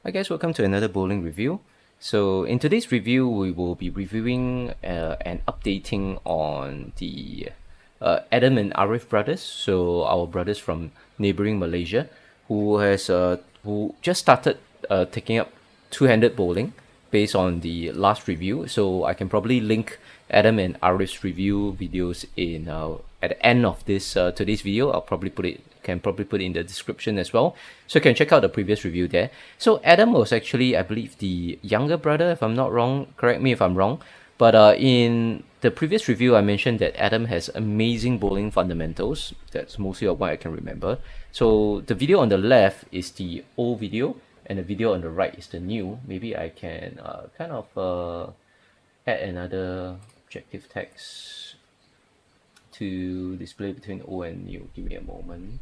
Hi guys, welcome to another bowling review. So in today's review, we will be reviewing and updating on the Adam and Ariff brothers. So our brothers from neighboring Malaysia, who just started taking up two-handed bowling based on the last review. So I can probably link Adam and Ariff's review videos in at the end of this today's video. I'll probably put it in the description as well, so you can check out the previous review there. So Adam was actually, I believe, the younger brother, if I'm not wrong. Correct me if I'm wrong. But in the previous review, I mentioned that Adam has amazing bowling fundamentals. That's mostly of what I can remember. So the video on the left is the old video, and the video on the right is the new. Maybe I can add another objective text to display between old and new. Give me a moment.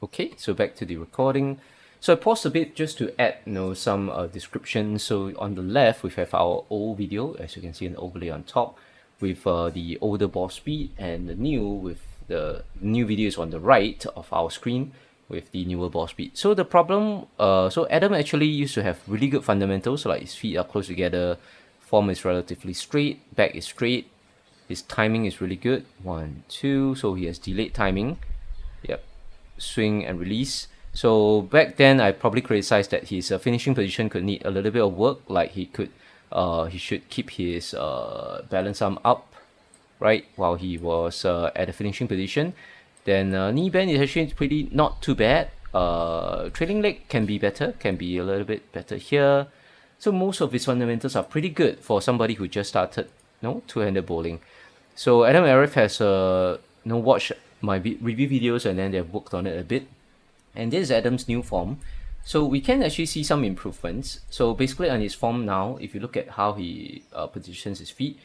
Okay, so back to the recording. So I paused a bit just to add, some description. So on the left, we have our old video, as you can see, an overlay on top, with the older ball speed, and the new video is on the right of our screen with the newer ball speed. So the problem, so Adam actually used to have really good fundamentals, like his feet are close together, form is relatively straight, back is straight, his timing is really good. 1, 2, so he has delayed timing. Yep, swing and release. So back then, I probably criticized that his finishing position could need a little bit of work. Like he should keep his balance arm up, right, while he was at the finishing position. Then knee bend is actually pretty not too bad. Trailing leg can be better, can be a little bit better here. So most of his fundamentals are pretty good for somebody who just started, two-handed bowling. So Adam Ariff has watched my review videos, and then they've worked on it a bit. And this is Adam's new form. So we can actually see some improvements. So basically on his form now, if you look at how he positions his feet,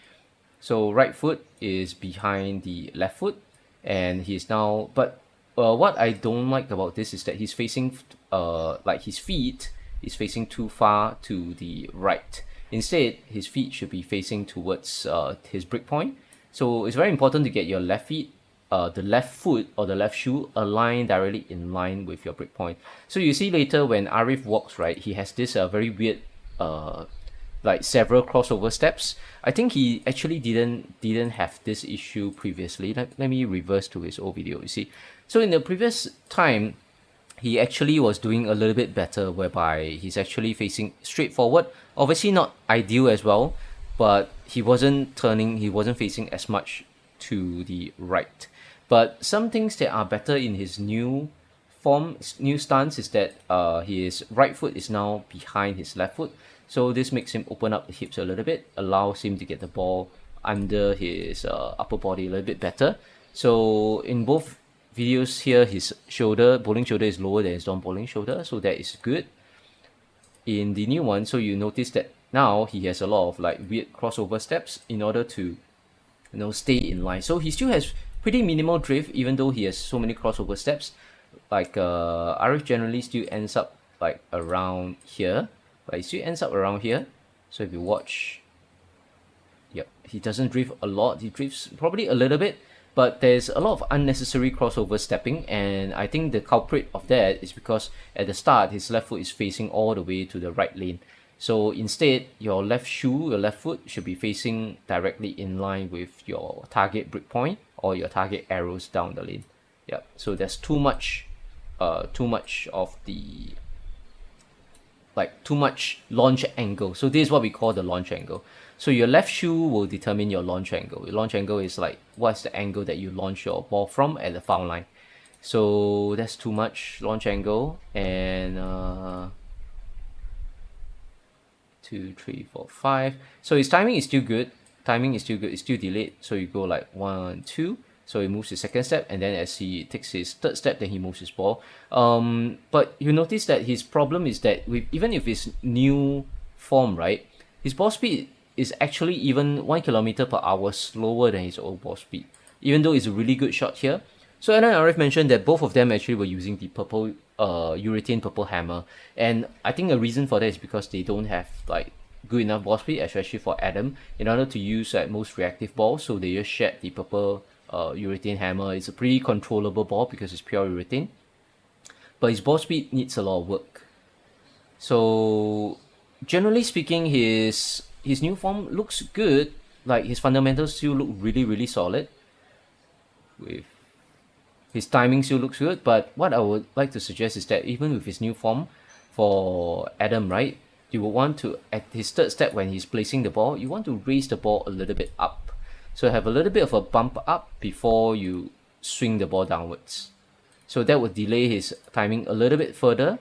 so right foot is behind the left foot, and he's now. But what I don't like about this is that he's facing, like his feet is facing too far to the right. Instead, his feet should be facing towards his break point. So it's very important to get your left feet, the left foot or the left shoe aligned directly in line with your break point. So you see later when Ariff walks, right, he has this very weird like several crossover steps. I think he actually didn't have this issue previously. Let me reverse to his old video. You see, so in the previous time, he actually was doing a little bit better, whereby he's actually facing straight forward. Obviously not ideal as well, but he wasn't facing as much to the right. But some things that are better in his new form, new stance, is that his right foot is now behind his left foot. So this makes him open up the hips a little bit, allows him to get the ball under his upper body a little bit better. So in both videos here, his bowling shoulder is lower than his non-bowling shoulder, so that is good. In the new one, so you notice that now he has a lot of like weird crossover steps in order to stay in line. So he still has pretty minimal drift, even though he has so many crossover steps. Like Ariff generally still ends up like around here. But he still ends up around here. So if you watch, yep, he doesn't drift a lot. He drifts probably a little bit, but there's a lot of unnecessary crossover stepping, and I think the culprit of that is because at the start his left foot is facing all the way to the right lane. So instead, your left foot should be facing directly in line with your target break point or your target arrows down the lane. Yeah. So there's too much of the too much launch angle. So this is what we call the launch angle. So your left shoe will determine your launch angle. Your launch angle is like what's the angle that you launch your ball from at the foul line. So that's too much launch angle. And 2, 3, 4, 5. So his timing is still good. It's still delayed. So you go like 1, 2. So he moves his second step, and then as he takes his third step, then he moves his ball. But you notice that his problem is that even if his new form, right, his ball speed is actually even 1 kilometer per hour slower than his old ball speed, even though it's a really good shot here. So Adam and Ariff mentioned that both of them actually were using the purple urethane purple hammer, and I think the reason for that is because they don't have like good enough ball speed, especially for Adam, in order to use most reactive balls. So they just shed the purple urethane hammer. It's a pretty controllable ball because it's pure urethane. But his ball speed needs a lot of work. So generally speaking, his new form looks good. Like his fundamentals still look really solid. With his timing still looks good, but what I would like to suggest is that even with his new form, for Adam, right, you would want to, at his third step when he's placing the ball, you want to raise the ball a little bit up. So have a little bit of a bump up before you swing the ball downwards. So that would delay his timing a little bit further.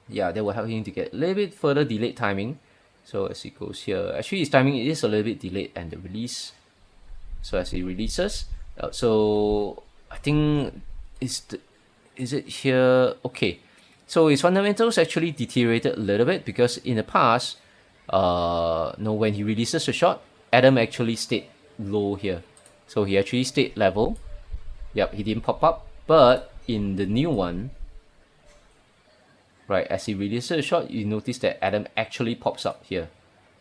Yeah, that will help him to get a little bit further delayed timing. So as he goes here, actually his timing is a little bit delayed and the release. So as he releases, so I think is it here? Okay, so his fundamentals actually deteriorated a little bit because in the past, no, when he releases the shot, Adam actually stayed low here, so he actually stayed level. Yep, he didn't pop up. But in the new one, right, as he releases the shot, you notice that Adam actually pops up here.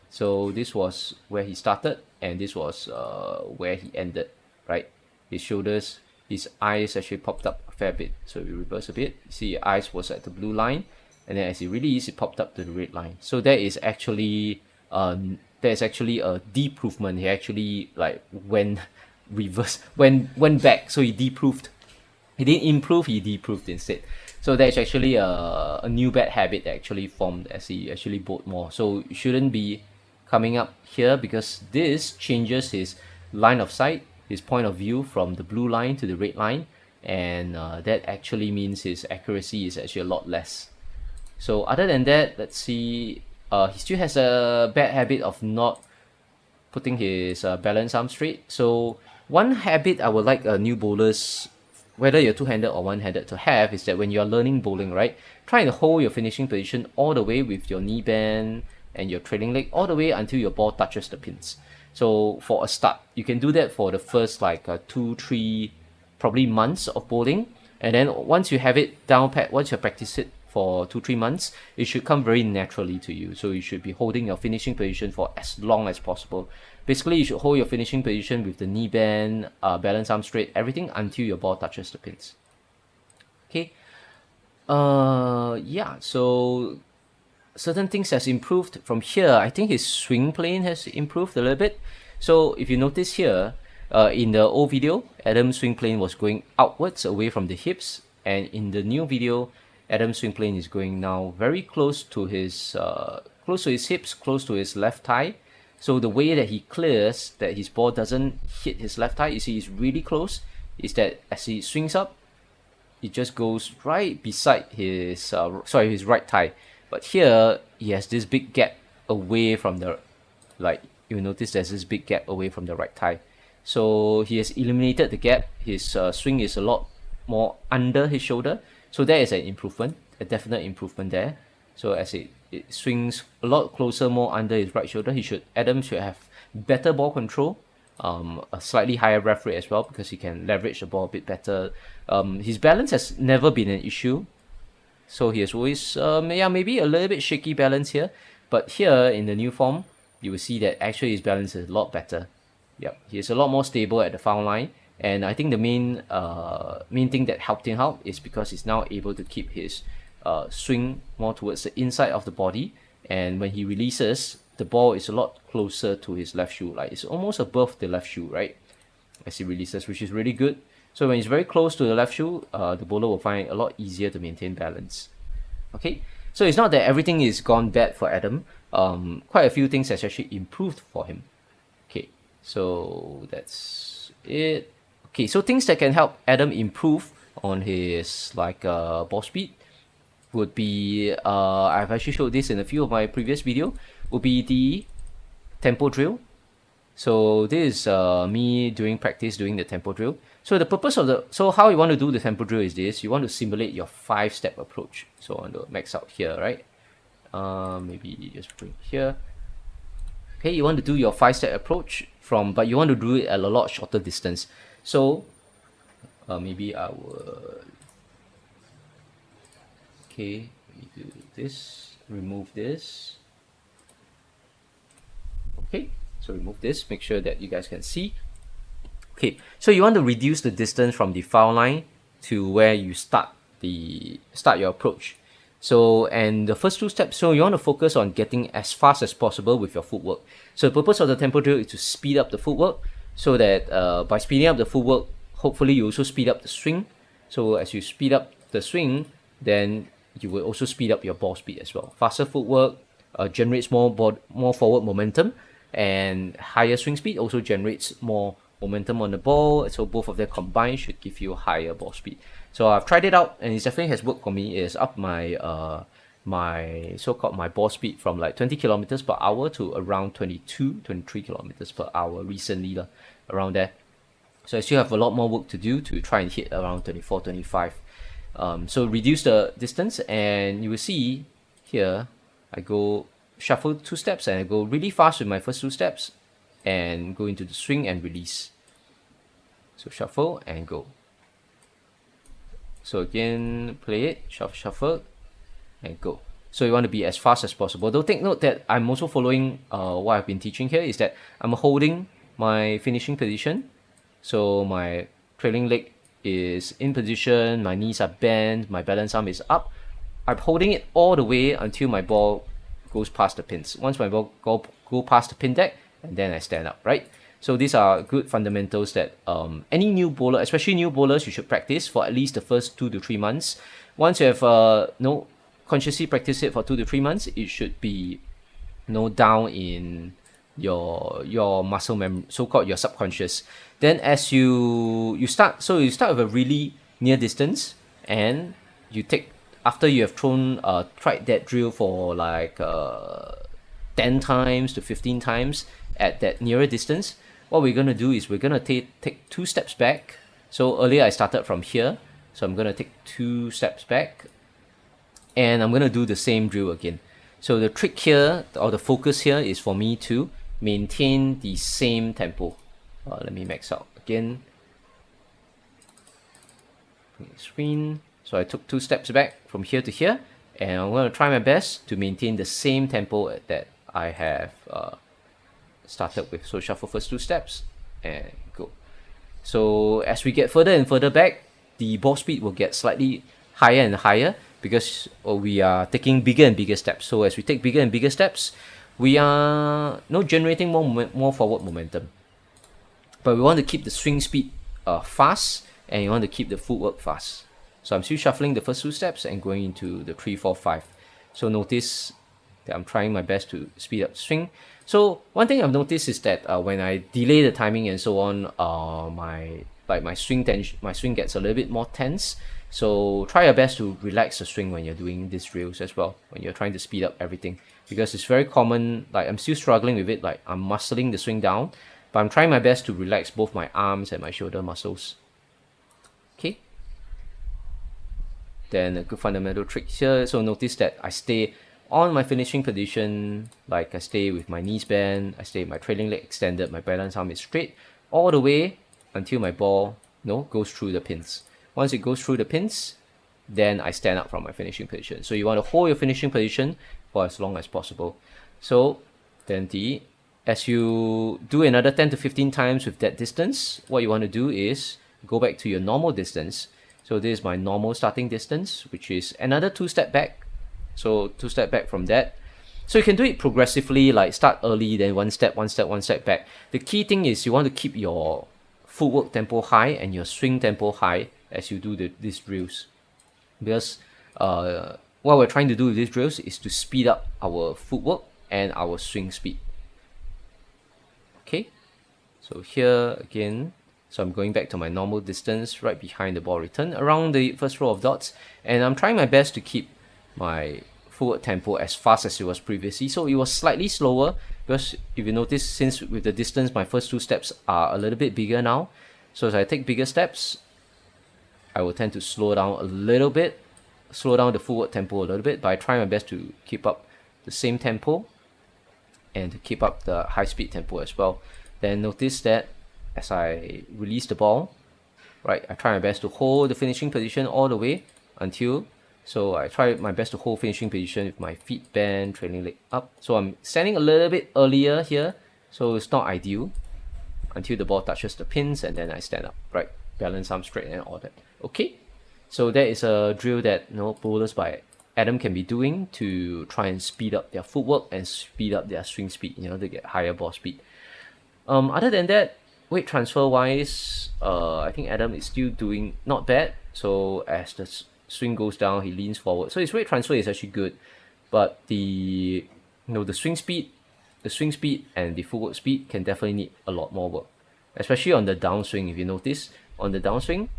So this was where he started, and this was where he ended, right? His shoulders, his eyes actually popped up a fair bit. So we reverse a bit. See, his eyes was at the blue line, and then as he released, it popped up to the red line. So there is actually a deprovement. He actually like went back. So he deproved. He didn't improve. He deproved instead. So that's actually a new bad habit that actually formed as he actually bowled more. So you shouldn't be coming up here because this changes his line of sight, his point of view from the blue line to the red line, and that actually means his accuracy is actually a lot less. So other than that, let's see, he still has a bad habit of not putting his balance arm straight. So one habit I would like new bowlers, whether you're two-handed or one-handed, to have is that when you're learning bowling, right, try and hold your finishing position all the way with your knee bend and your trailing leg all the way until your ball touches the pins. So for a start, you can do that for the first like 2-3 probably months of bowling, and then once you have it down pat, once you practice it for 2-3 months, it should come very naturally to you. So you should be holding your finishing position for as long as possible. Basically, you should hold your finishing position with the knee bend, balance arm straight, everything until your ball touches the pins. Okay. Yeah. So certain things has improved from here. I think his swing plane has improved a little bit. So if you notice here, in the old video, Adam's swing plane was going outwards away from the hips, and in the new video, Adam's swing plane is going now very close to his hips, close to his left thigh. So the way that he clears, that his ball doesn't hit his left thigh, you see it's really close, is that as he swings up, it just goes right beside his his right thigh. But here he has this big gap away from the, like you notice there's this big gap away from the right thigh. So he has eliminated the gap. His swing is a lot more under his shoulder. So there is an improvement, a definite improvement there. So as it swings a lot closer, more under his right shoulder, Adam should have better ball control, a slightly higher ref rate as well because he can leverage the ball a bit better. His balance has never been an issue. So he has always, maybe a little bit shaky balance here. But here in the new form, you will see that actually his balance is a lot better. Yep, he is a lot more stable at the foul line. And I think the main thing that helped him out is because he's now able to keep his swing more towards the inside of the body. And when he releases, the ball is a lot closer to his left shoe. Like it's almost above the left shoe, right? As he releases, which is really good. So when he's very close to the left shoe, the bowler will find it a lot easier to maintain balance. Okay, so it's not that everything is gone bad for Adam. Quite a few things has actually improved for him. Okay, so that's it. Okay, so things that can help Adam improve on his ball speed would be, I've actually showed this in a few of my previous video, would be the tempo drill. So this is me doing practice doing the tempo drill. So the purpose of so how you want to do the tempo drill is this: you want to simulate your 5-step approach. So I want to max out here, right? Maybe just bring here. Okay, you want to do your 5-step approach but you want to do it at a lot shorter distance. So maybe I will. Okay, let me do this. Remove this. Okay. So remove this, make sure that you guys can see. Okay, so you want to reduce the distance from the foul line to where you start your approach. So, and the first two steps, so you want to focus on getting as fast as possible with your footwork. So the purpose of the tempo drill is to speed up the footwork, so that by speeding up the footwork, hopefully you also speed up the swing. So as you speed up the swing, then you will also speed up your ball speed as well. Faster footwork generates more forward momentum, and higher swing speed also generates more momentum on the ball. So both of them combined should give you higher ball speed. So I've tried it out, and it definitely has worked for me. It's up my my so-called my ball speed from like 20 kilometers per hour to around 23 kilometers per hour recently, around there. So I still have a lot more work to do to try and hit around 24, 25. So reduce the distance, and you will see here, I go shuffle 2 steps, and I go really fast with my first 2 steps, and go into the swing and release. So shuffle and go. So again, play it, shuffle, and go. So you want to be as fast as possible. Though take note that I'm also following what I've been teaching here, is that I'm holding my finishing position. So my trailing leg is in position, my knees are bent, my balance arm is up. I'm holding it all the way until my ball goes past the pins. Once my ball go past the pin deck, and then I stand up, right? So these are good fundamentals that any new bowler, especially new bowlers, you should practice for at least the first 2 to 3 months. Once you have consciously practice it for 2 to 3 months, it should be down in your muscle memory, so-called your subconscious. Then as you start with a really near distance, and you take, after you have tried that drill for like 10 times to 15 times at that nearer distance, what we're going to do is we're going to take 2 steps back. So earlier I started from here, so I'm going to take 2 steps back, and I'm going to do the same drill again. So the trick here, or the focus here, is for me to maintain the same tempo. Let me max out again. Screen. So I took 2 steps back from here to here, and I'm going to try my best to maintain the same tempo that I have started with. So shuffle first 2 steps and go. So as we get further and further back, the ball speed will get slightly higher and higher, because we are taking bigger and bigger steps. So as we take bigger and bigger steps, we are generating more forward momentum. But we want to keep the swing speed fast, and you want to keep the footwork fast. So I'm still shuffling the first 2 steps and going into the 3, 4, 5. So notice that I'm trying my best to speed up the swing. So one thing I've noticed is that when I delay the timing and so on, my swing gets a little bit more tense. So try your best to relax the swing when you're doing these drills as well, when you're trying to speed up everything, because it's very common. Like, I'm still struggling with it. Like, I'm muscling the swing down, but I'm trying my best to relax both my arms and my shoulder muscles. Okay. Then a good fundamental trick here. So notice that I stay on my finishing position, like I stay with my knees bent, I stay with my trailing leg extended, my balance arm is straight, all the way until my ball goes through the pins. Once it goes through the pins, then I stand up from my finishing position. So you want to hold your finishing position for as long as possible. So then as you do another 10 to 15 times with that distance, what you want to do is go back to your normal distance. So this is my normal starting distance, which is another 2 step back. So 2 step back from that. So you can do it progressively, like start early, then 1 step back. The key thing is you want to keep your footwork tempo high and your swing tempo high as you do these drills. Because what we're trying to do with these drills is to speed up our footwork and our swing speed. Okay, so here again, so I'm going back to my normal distance right behind the ball return, around the first row of dots, and I'm trying my best to keep my forward tempo as fast as it was previously. So it was slightly slower, because if you notice, since with the distance, my first 2 steps are a little bit bigger now. So as I take bigger steps, I will tend to slow down a little bit, slow down the forward tempo a little bit, but I try my best to keep up the same tempo and to keep up the high speed tempo as well. Then notice that as I release the ball, right, I try my best to hold the finishing position all the way until, so I try my best to hold finishing position with my feet bent, trailing leg up. So I'm standing a little bit earlier here, so it's not ideal, until the ball touches the pins, and then I stand up, right? Balance arm straight and all that. Okay, so that is a drill that bowlers by Adam can be doing to try and speed up their footwork and speed up their swing speed, to get higher ball speed. Other than that, weight transfer wise, I think Adam is still doing not bad. So as the swing goes down, he leans forward. So his weight transfer is actually good, but the swing speed, and the footwork speed can definitely need a lot more work, especially on the downswing. If you notice on the downswing,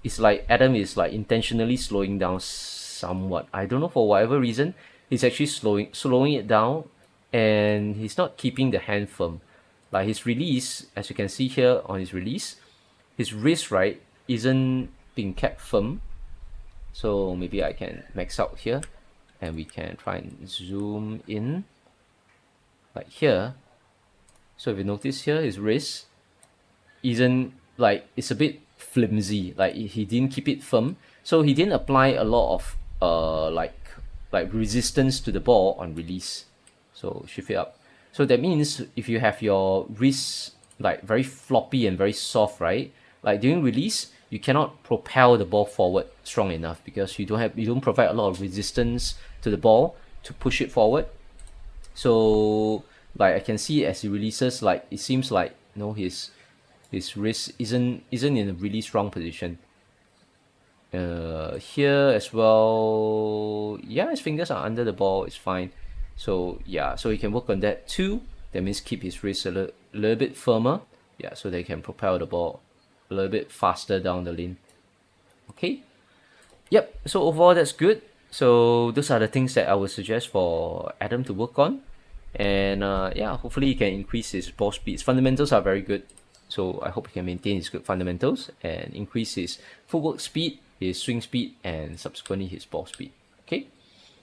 it's like Adam is like intentionally slowing down somewhat. I don't know, for whatever reason, he's actually slowing it down, and he's not keeping the hand firm. Like his release, as you can see here on his release, his wrist, right, isn't being kept firm. So maybe I can max out here, and we can try and zoom in like here. So if you notice here, his wrist isn't, like, it's a bit flimsy, like he didn't keep it firm, so he didn't apply a lot of like resistance to the ball on release. So shift it up. So that means if you have your wrists like very floppy and very soft, right, like during release you cannot propel the ball forward strong enough, because you don't provide a lot of resistance to the ball to push it forward. So like I can see as he releases, like it seems like his wrist isn't in a really strong position. Here as well, yeah, his fingers are under the ball, it's fine. So yeah, so he can work on that too. That means keep his wrist a little bit firmer, yeah, so they can propel the ball a little bit faster down the lane. Okay, yep, so overall that's good. So those are the things that I would suggest for Adam to work on. And yeah, hopefully he can increase his ball speed. His fundamentals are very good, so I hope he can maintain his good fundamentals and increase his footwork speed, his swing speed, and subsequently his ball speed. Okay,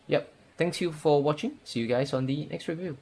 yep, thanks you for watching. See you guys on the next review.